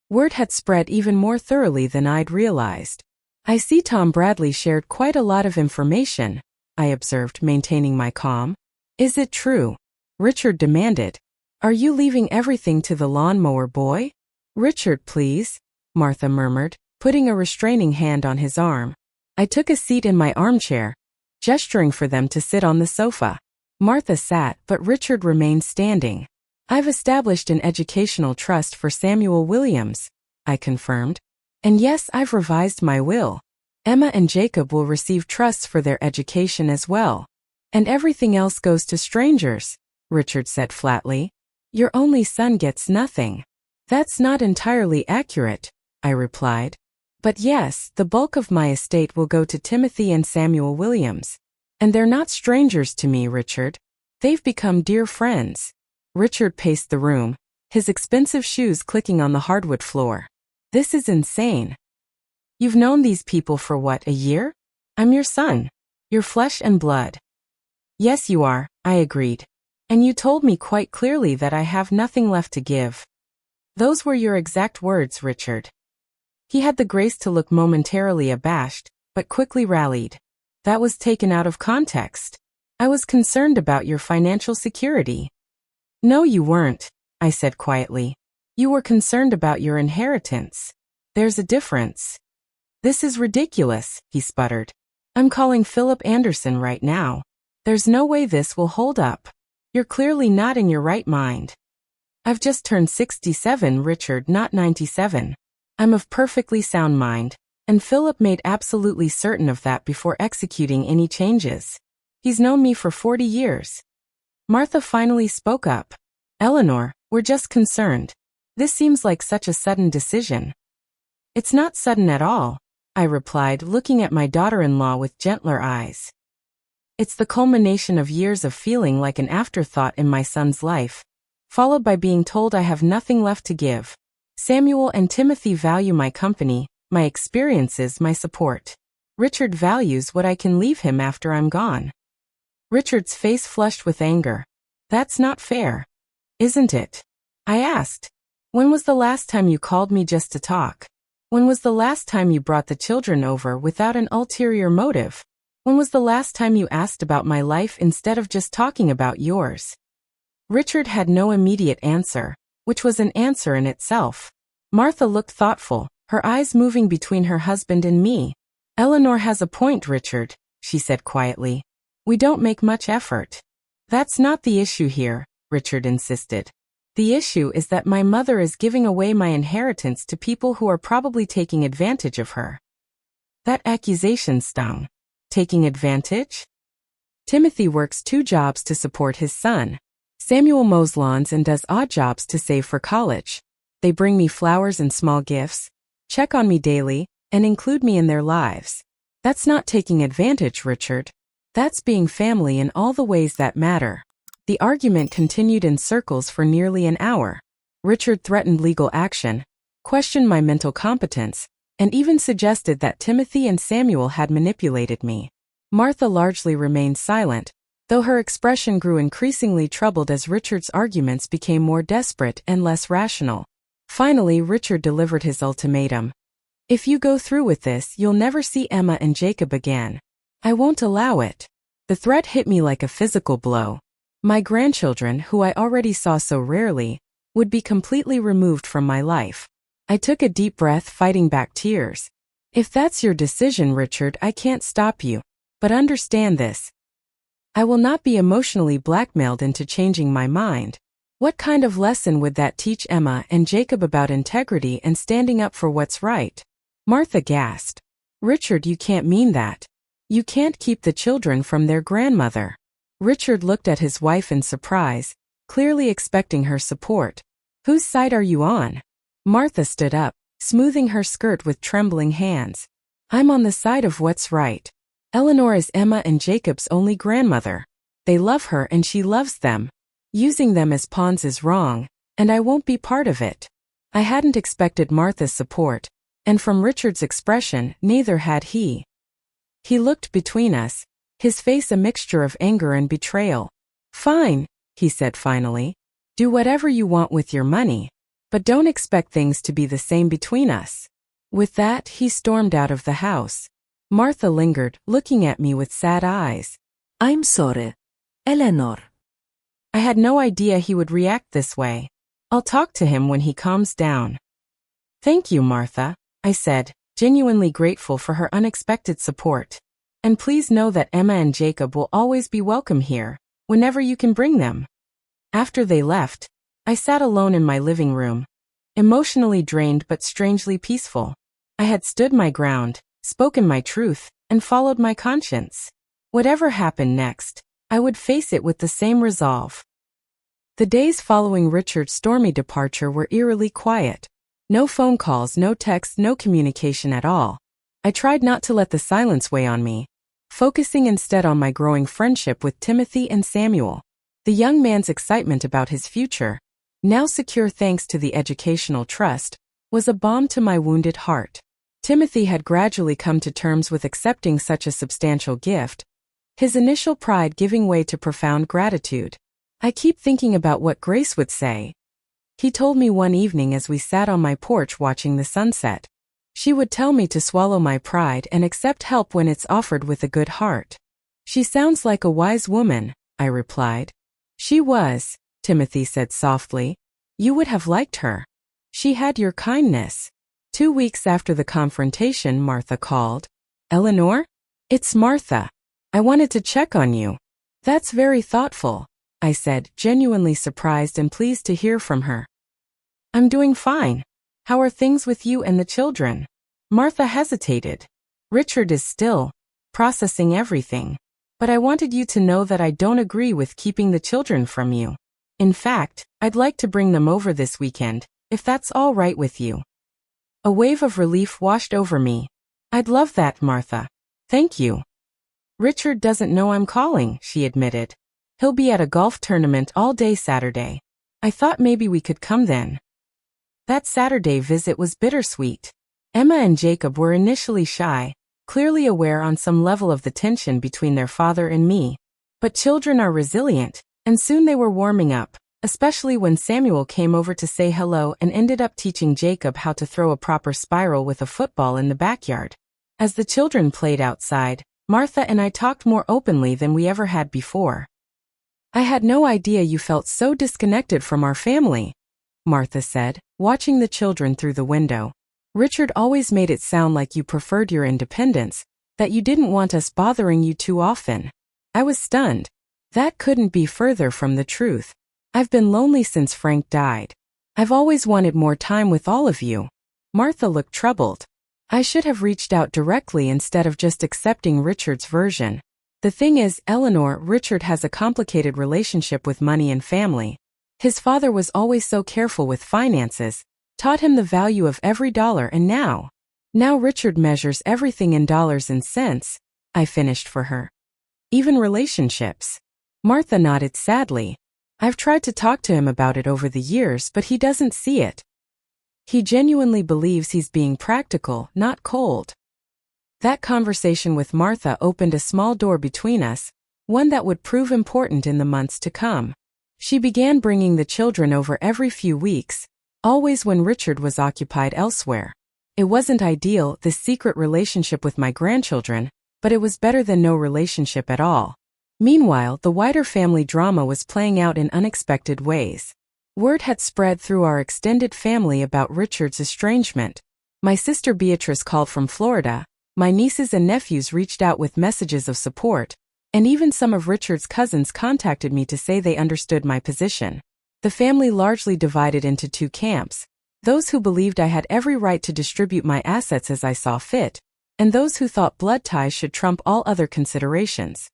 Word had spread even more thoroughly than I'd realized. "I see Tom Bradley shared quite a lot of information," I observed, maintaining my calm. "Is it true?" Richard demanded. "Are you leaving everything to the lawnmower boy?" "Richard, please," Martha murmured, putting a restraining hand on his arm. I took a seat in my armchair, gesturing for them to sit on the sofa. Martha sat, but Richard remained standing. "I've established an educational trust for Samuel Williams," I confirmed. "And yes, I've revised my will. Emma and Jacob will receive trusts for their education as well. And everything else goes to strangers," Richard said flatly. "Your only son gets nothing." "That's not entirely accurate," I replied. "But yes, the bulk of my estate will go to Timothy and Samuel Williams. And they're not strangers to me, Richard. They've become dear friends." Richard paced the room, his expensive shoes clicking on the hardwood floor. "This is insane. You've known these people for what, a year? I'm your son. Your flesh and blood." "Yes, you are," I agreed. "And you told me quite clearly that I have nothing left to give." "Those were your exact words, Richard." He had the grace to look momentarily abashed, but quickly rallied. "That was taken out of context. I was concerned about your financial security." No, you weren't, I said quietly. You were concerned about your inheritance. There's a difference. This is ridiculous, he sputtered. I'm calling Philip Anderson right now. There's no way this will hold up. You're clearly not in your right mind. I've just turned 67, Richard, not 97. I'm of perfectly sound mind, and Philip made absolutely certain of that before executing any changes. He's known me for 40 years. Martha finally spoke up. Eleanor, we're just concerned. This seems like such a sudden decision. It's not sudden at all, I replied, looking at my daughter-in-law with gentler eyes. It's the culmination of years of feeling like an afterthought in my son's life, followed by being told I have nothing left to give. Samuel and Timothy value my company, my experiences, my support. Richard values what I can leave him after I'm gone. Richard's face flushed with anger. That's not fair. Isn't it? I asked. When was the last time you called me just to talk? When was the last time you brought the children over without an ulterior motive? When was the last time you asked about my life instead of just talking about yours? Richard had no immediate answer, which was an answer in itself. Martha looked thoughtful, her eyes moving between her husband and me. Eleanor has a point, Richard, she said quietly. We don't make much effort. That's not the issue here, Richard insisted. The issue is that my mother is giving away my inheritance to people who are probably taking advantage of her. That accusation stung. Taking advantage? Timothy works 2 jobs to support his son. Samuel mows lawns and does odd jobs to save for college. They bring me flowers and small gifts, check on me daily, and include me in their lives. That's not taking advantage, Richard. That's being family in all the ways that matter. The argument continued in circles for nearly an hour. Richard threatened legal action, questioned my mental competence, and even suggested that Timothy and Samuel had manipulated me. Martha largely remained silent, though her expression grew increasingly troubled as Richard's arguments became more desperate and less rational. Finally, Richard delivered his ultimatum. If you go through with this, you'll never see Emma and Jacob again. I won't allow it. The threat hit me like a physical blow. My grandchildren, who I already saw so rarely, would be completely removed from my life. I took a deep breath, fighting back tears. If that's your decision, Richard, I can't stop you. But understand this. I will not be emotionally blackmailed into changing my mind. What kind of lesson would that teach Emma and Jacob about integrity and standing up for what's right? Martha gasped. Richard, you can't mean that. You can't keep the children from their grandmother. Richard looked at his wife in surprise, clearly expecting her support. Whose side are you on? Martha stood up, smoothing her skirt with trembling hands. I'm on the side of what's right. Eleanor is Emma and Jacob's only grandmother. They love her and she loves them. Using them as pawns is wrong, and I won't be part of it. I hadn't expected Martha's support, and from Richard's expression, neither had he. He looked between us, his face a mixture of anger and betrayal. Fine, he said finally. Do whatever you want with your money, but don't expect things to be the same between us. With that, he stormed out of the house. Martha lingered, looking at me with sad eyes. I'm sorry, Eleanor. I had no idea he would react this way. I'll talk to him when he calms down. Thank you, Martha, I said, genuinely grateful for her unexpected support. And please know that Emma and Jacob will always be welcome here, whenever you can bring them. After they left, I sat alone in my living room, emotionally drained but strangely peaceful. I had stood my ground, spoken my truth, and followed my conscience. Whatever happened next, I would face it with the same resolve. The days following Richard's stormy departure were eerily quiet. No phone calls, no texts, no communication at all. I tried not to let the silence weigh on me, focusing instead on my growing friendship with Timothy and Samuel. The young man's excitement about his future, now secure thanks to the educational trust, was a balm to my wounded heart. Timothy had gradually come to terms with accepting such a substantial gift, his initial pride giving way to profound gratitude. I keep thinking about what Grace would say. He told me one evening as we sat on my porch watching the sunset. She would tell me to swallow my pride and accept help when it's offered with a good heart. She sounds like a wise woman, I replied. She was, Timothy said softly. You would have liked her. She had your kindness. 2 weeks after the confrontation, Martha called. Eleanor? It's Martha. I wanted to check on you. That's very thoughtful, I said, genuinely surprised and pleased to hear from her. I'm doing fine. How are things with you and the children? Martha hesitated. Richard is still processing everything. But I wanted you to know that I don't agree with keeping the children from you. In fact, I'd like to bring them over this weekend, if that's all right with you. A wave of relief washed over me. I'd love that, Martha. Thank you. Richard doesn't know I'm calling, she admitted. He'll be at a golf tournament all day Saturday. I thought maybe we could come then. That Saturday visit was bittersweet. Emma and Jacob were initially shy, clearly aware on some level of the tension between their father and me. But children are resilient, and soon they were warming up, especially when Samuel came over to say hello and ended up teaching Jacob how to throw a proper spiral with a football in the backyard. As the children played outside, Martha and I talked more openly than we ever had before. I had no idea you felt so disconnected from our family, Martha said, watching the children through the window. Richard always made it sound like you preferred your independence, that you didn't want us bothering you too often. I was stunned. That couldn't be further from the truth. I've been lonely since Frank died. I've always wanted more time with all of you. Martha looked troubled. I should have reached out directly instead of just accepting Richard's version. The thing is, Eleanor, Richard has a complicated relationship with money and family. His father was always so careful with finances, taught him the value of every dollar, and now Richard measures everything in dollars and cents, I finished for her. Even relationships. Martha nodded sadly. I've tried to talk to him about it over the years, but he doesn't see it. He genuinely believes he's being practical, not cold. That conversation with Martha opened a small door between us, one that would prove important in the months to come. She began bringing the children over every few weeks, always when Richard was occupied elsewhere. It wasn't ideal, this secret relationship with my grandchildren, but it was better than no relationship at all. Meanwhile, the wider family drama was playing out in unexpected ways. Word had spread through our extended family about Richard's estrangement. My sister Beatrice called from Florida, my nieces and nephews reached out with messages of support, and even some of Richard's cousins contacted me to say they understood my position. The family largely divided into two camps, those who believed I had every right to distribute my assets as I saw fit, and those who thought blood ties should trump all other considerations.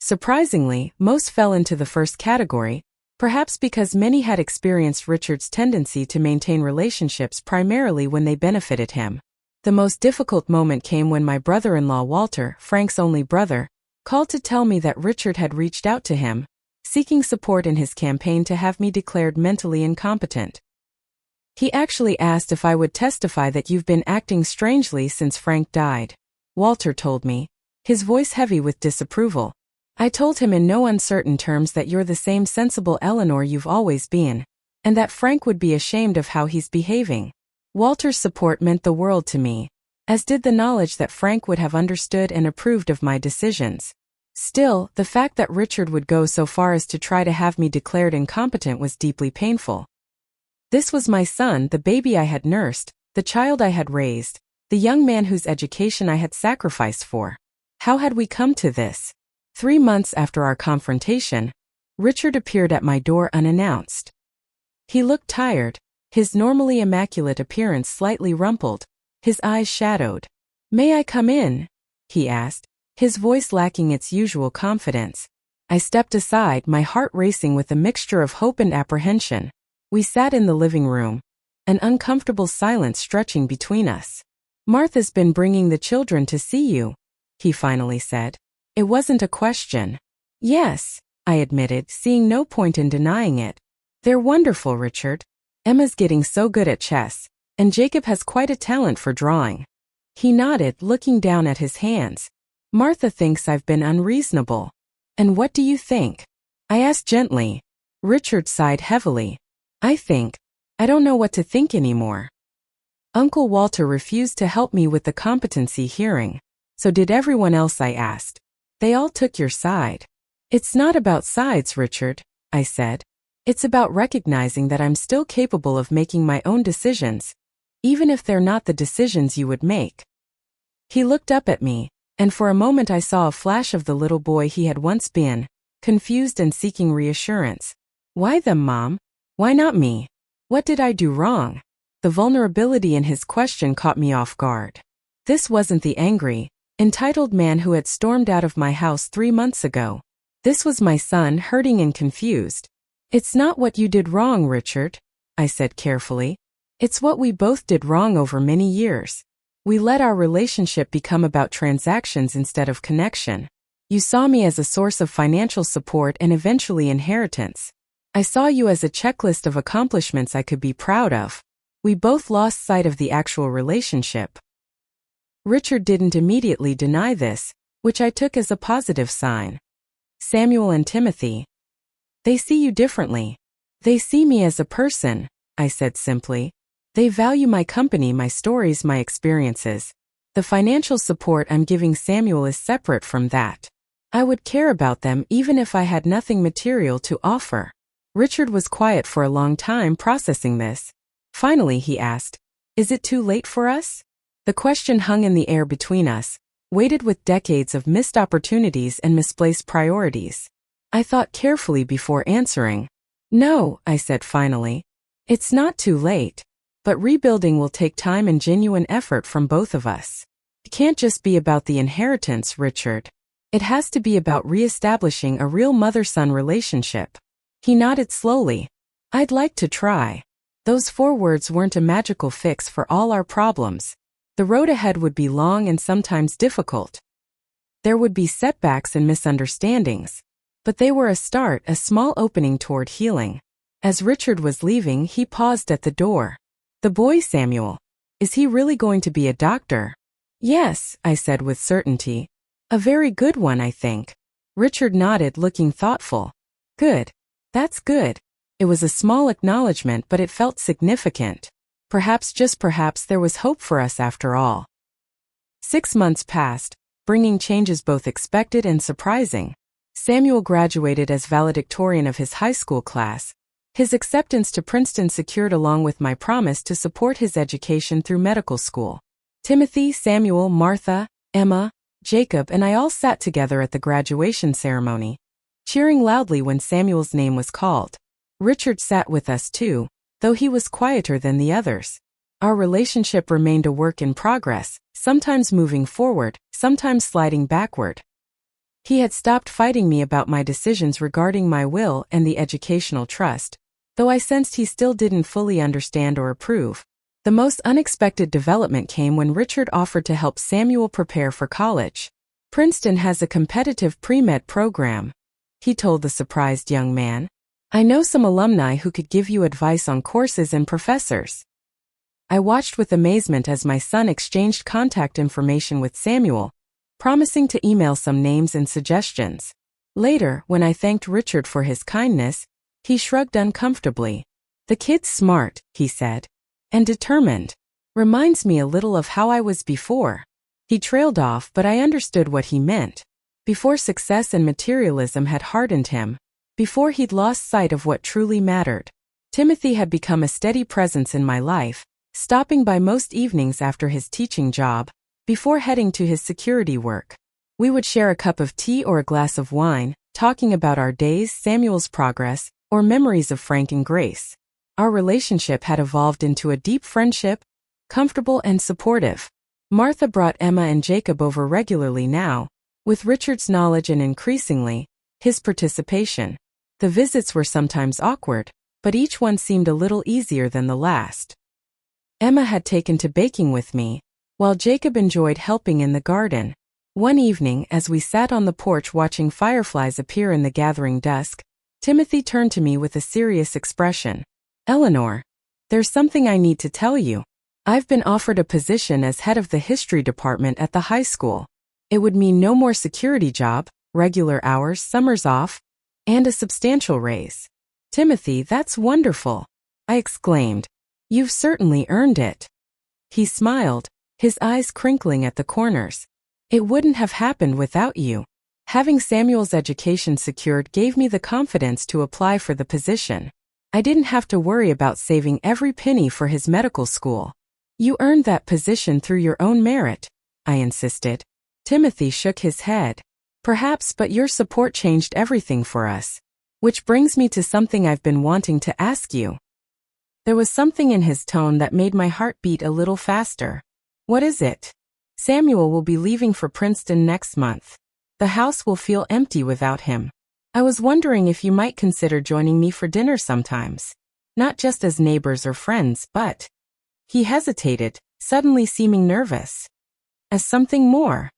Surprisingly, most fell into the first category, perhaps because many had experienced Richard's tendency to maintain relationships primarily when they benefited him. The most difficult moment came when my brother-in-law Walter, Frank's only brother, called to tell me that Richard had reached out to him, seeking support in his campaign to have me declared mentally incompetent. He actually asked if I would testify that you've been acting strangely since Frank died, Walter told me, his voice heavy with disapproval. I told him in no uncertain terms that you're the same sensible Eleanor you've always been, and that Frank would be ashamed of how he's behaving. Walter's support meant the world to me, as did the knowledge that Frank would have understood and approved of my decisions. Still, the fact that Richard would go so far as to try to have me declared incompetent was deeply painful. This was my son, the baby I had nursed, the child I had raised, the young man whose education I had sacrificed for. How had we come to this? 3 months after our confrontation, Richard appeared at my door unannounced. He looked tired, his normally immaculate appearance slightly rumpled, his eyes shadowed. "May I come in?" he asked, his voice lacking its usual confidence. I stepped aside, my heart racing with a mixture of hope and apprehension. We sat in the living room, an uncomfortable silence stretching between us. "Martha's been bringing the children to see you," he finally said. It wasn't a question. "Yes," I admitted, seeing no point in denying it. "They're wonderful, Richard. Emma's getting so good at chess, and Jacob has quite a talent for drawing." He nodded, looking down at his hands. "Martha thinks I've been unreasonable." "And what do you think?" I asked gently. Richard sighed heavily. I don't know what to think anymore. Uncle Walter refused to help me with the competency hearing. So did everyone else, I asked. They all took your side. "It's not about sides, Richard," I said. It's about recognizing that I'm still capable of making my own decisions, even if they're not the decisions you would make." He looked up at me, and for a moment I saw a flash of the little boy he had once been, confused and seeking reassurance. "Why them, Mom? Why not me? What did I do wrong?" The vulnerability in his question caught me off guard. This wasn't the angry, entitled man who had stormed out of my house 3 months ago. This was my son, hurting and confused. "It's not what you did wrong, Richard," I said carefully. "It's what we both did wrong over many years. We let our relationship become about transactions instead of connection. You saw me as a source of financial support and eventually inheritance. I saw you as a checklist of accomplishments I could be proud of. We both lost sight of the actual relationship." Richard didn't immediately deny this, which I took as a positive sign. "Samuel and Timothy. They see you differently. They see me as a person," I said simply. "They value my company, my stories, my experiences. The financial support I'm giving Samuel is separate from that. I would care about them even if I had nothing material to offer." Richard was quiet for a long time processing this. Finally he asked, "Is it too late for us?" The question hung in the air between us, weighted with decades of missed opportunities and misplaced priorities. I thought carefully before answering. "No," I said finally. "It's not too late. But rebuilding will take time and genuine effort from both of us. It can't just be about the inheritance, Richard. It has to be about reestablishing a real mother-son relationship." He nodded slowly. "I'd like to try." Those 4 words weren't a magical fix for all our problems. The road ahead would be long and sometimes difficult. There would be setbacks and misunderstandings. But they were a start, a small opening toward healing. As Richard was leaving, he paused at the door. "The boy, Samuel. Is he really going to be a doctor?" "Yes," I said with certainty. "A very good one, I think." Richard nodded, looking thoughtful. "Good. That's good." It was a small acknowledgement, but it felt significant. Perhaps, just perhaps, there was hope for us after all. 6 months passed, bringing changes both expected and surprising. Samuel graduated as valedictorian of his high school class. His acceptance to Princeton secured along with my promise to support his education through medical school. Timothy, Samuel, Martha, Emma, Jacob, and I all sat together at the graduation ceremony, cheering loudly when Samuel's name was called. Richard sat with us too, though he was quieter than the others. Our relationship remained a work in progress, sometimes moving forward, sometimes sliding backward. He had stopped fighting me about my decisions regarding my will and the educational trust, though I sensed he still didn't fully understand or approve. The most unexpected development came when Richard offered to help Samuel prepare for college. "Princeton has a competitive pre-med program," he told the surprised young man. "I know some alumni who could give you advice on courses and professors." I watched with amazement as my son exchanged contact information with Samuel, promising to email some names and suggestions. Later, when I thanked Richard for his kindness, he shrugged uncomfortably. "The kid's smart," he said, "and determined. Reminds me a little of how I was before." He trailed off, but I understood what he meant. Before success and materialism had hardened him, before he'd lost sight of what truly mattered, Timothy had become a steady presence in my life, stopping by most evenings after his teaching job, before heading to his security work. We would share a cup of tea or a glass of wine, talking about our days, Samuel's progress, or memories of Frank and Grace. Our relationship had evolved into a deep friendship, comfortable and supportive. Martha brought Emma and Jacob over regularly now, with Richard's knowledge and increasingly, his participation. The visits were sometimes awkward, but each one seemed a little easier than the last. Emma had taken to baking with me, while Jacob enjoyed helping in the garden. One evening, as we sat on the porch watching fireflies appear in the gathering dusk, Timothy turned to me with a serious expression. "Eleanor, there's something I need to tell you. I've been offered a position as head of the history department at the high school. It would mean no more security job, regular hours, summers off, and a substantial raise." "Timothy, that's wonderful," I exclaimed. "You've certainly earned it." He smiled, his eyes crinkling at the corners. "It wouldn't have happened without you. Having Samuel's education secured gave me the confidence to apply for the position. I didn't have to worry about saving every penny for his medical school. You earned that position through your own merit, I insisted. Timothy shook his head. Perhaps, but your support changed everything for us. Which brings me to something I've been wanting to ask you. There was something in his tone that made my heart beat a little faster. What is it? Samuel will be leaving for Princeton next month. The house will feel empty without him. I was wondering if you might consider joining me for dinner sometimes. Not just as neighbors or friends, but... He hesitated, suddenly seeming nervous. As something more.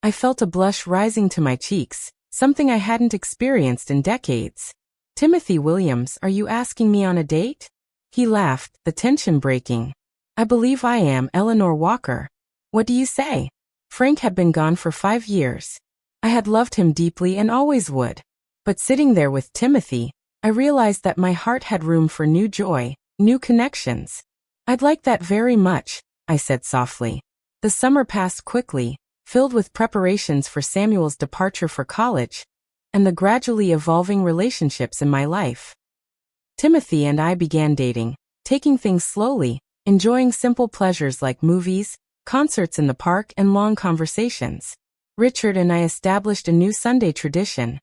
I felt a blush rising to my cheeks, something I hadn't experienced in decades. Timothy Williams, are you asking me on a date? He laughed, the tension breaking. I believe I am, Eleanor Walker. What do you say? Frank had been gone for 5 years. I had loved him deeply and always would. But sitting there with Timothy, I realized that my heart had room for new joy, new connections. I'd like that very much, I said softly. The summer passed quickly, filled with preparations for Samuel's departure for college, and the gradually evolving relationships in my life. Timothy and I began dating, taking things slowly, enjoying simple pleasures like movies, concerts in the park, and long conversations. Richard and I established a new Sunday tradition.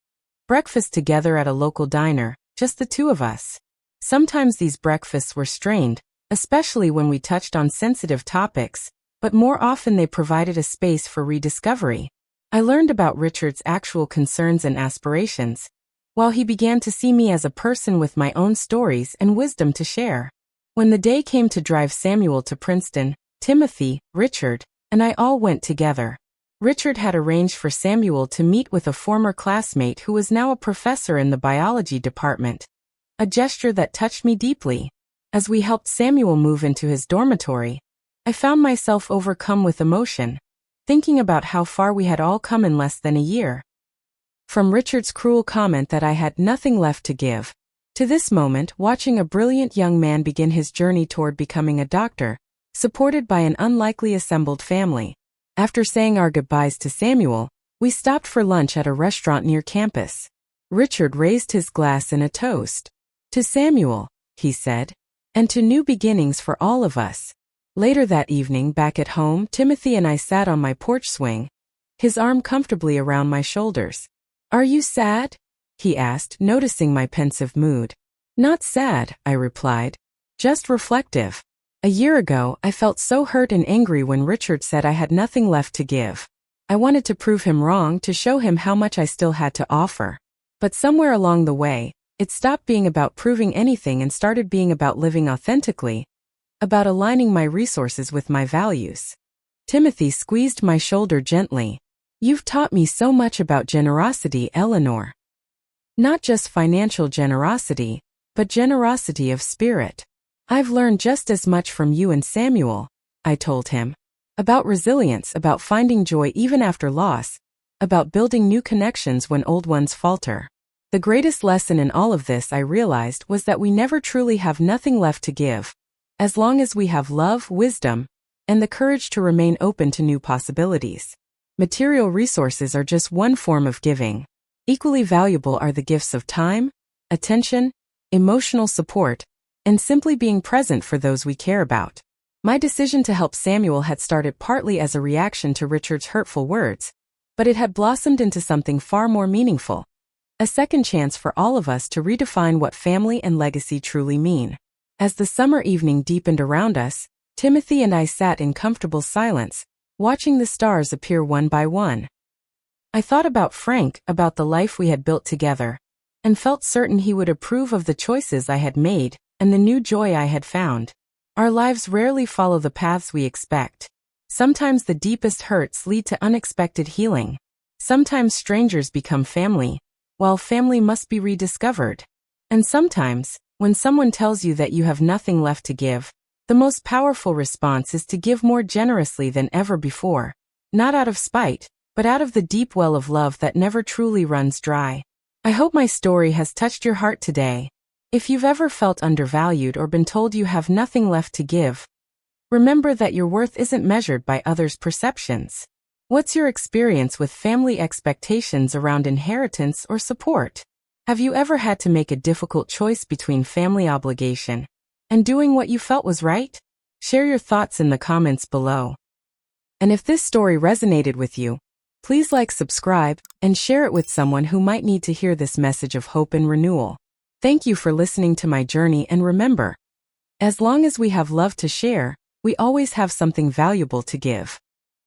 Breakfast together at a local diner, just the two of us. Sometimes these breakfasts were strained, especially when we touched on sensitive topics, but more often they provided a space for rediscovery. I learned about Richard's actual concerns and aspirations, while he began to see me as a person with my own stories and wisdom to share. When the day came to drive Samuel to Princeton, Timothy, Richard, and I all went together. Richard had arranged for Samuel to meet with a former classmate who was now a professor in the biology department, a gesture that touched me deeply. As we helped Samuel move into his dormitory, I found myself overcome with emotion, thinking about how far we had all come in less than a year. From Richard's cruel comment that I had nothing left to give, to this moment watching a brilliant young man begin his journey toward becoming a doctor, supported by an unlikely assembled family. After saying our goodbyes to Samuel, we stopped for lunch at a restaurant near campus. Richard raised his glass in a toast. To Samuel, he said, and to new beginnings for all of us. Later that evening, back at home, Timothy and I sat on my porch swing, his arm comfortably around my shoulders. Are you sad? He asked, noticing my pensive mood. Not sad, I replied. Just reflective. A year ago, I felt so hurt and angry when Richard said I had nothing left to give. I wanted to prove him wrong, to show him how much I still had to offer. But somewhere along the way, it stopped being about proving anything and started being about living authentically, about aligning my resources with my values. Timothy squeezed my shoulder gently. You've taught me so much about generosity, Eleanor. Not just financial generosity, but generosity of spirit. I've learned just as much from you and Samuel, I told him. About resilience, about finding joy even after loss, about building new connections when old ones falter. The greatest lesson in all of this, I realized, was that we never truly have nothing left to give, as long as we have love, wisdom, and the courage to remain open to new possibilities. Material resources are just one form of giving. Equally valuable are the gifts of time, attention, emotional support, and simply being present for those we care about. My decision to help Samuel had started partly as a reaction to Richard's hurtful words, but it had blossomed into something far more meaningful. A second chance for all of us to redefine what family and legacy truly mean. As the summer evening deepened around us, Timothy and I sat in comfortable silence, watching the stars appear one by one. I thought about Frank, about the life we had built together, and felt certain he would approve of the choices I had made and the new joy I had found. Our lives rarely follow the paths we expect. Sometimes the deepest hurts lead to unexpected healing. Sometimes strangers become family, while family must be rediscovered. And sometimes, when someone tells you that you have nothing left to give, the most powerful response is to give more generously than ever before, not out of spite, but out of the deep well of love that never truly runs dry. I hope my story has touched your heart today. If you've ever felt undervalued or been told you have nothing left to give, remember that your worth isn't measured by others' perceptions. What's your experience with family expectations around inheritance or support? Have you ever had to make a difficult choice between family obligation and doing what you felt was right? Share your thoughts in the comments below. And if this story resonated with you, please like, subscribe, and share it with someone who might need to hear this message of hope and renewal. Thank you for listening to my journey, and remember, as long as we have love to share, we always have something valuable to give.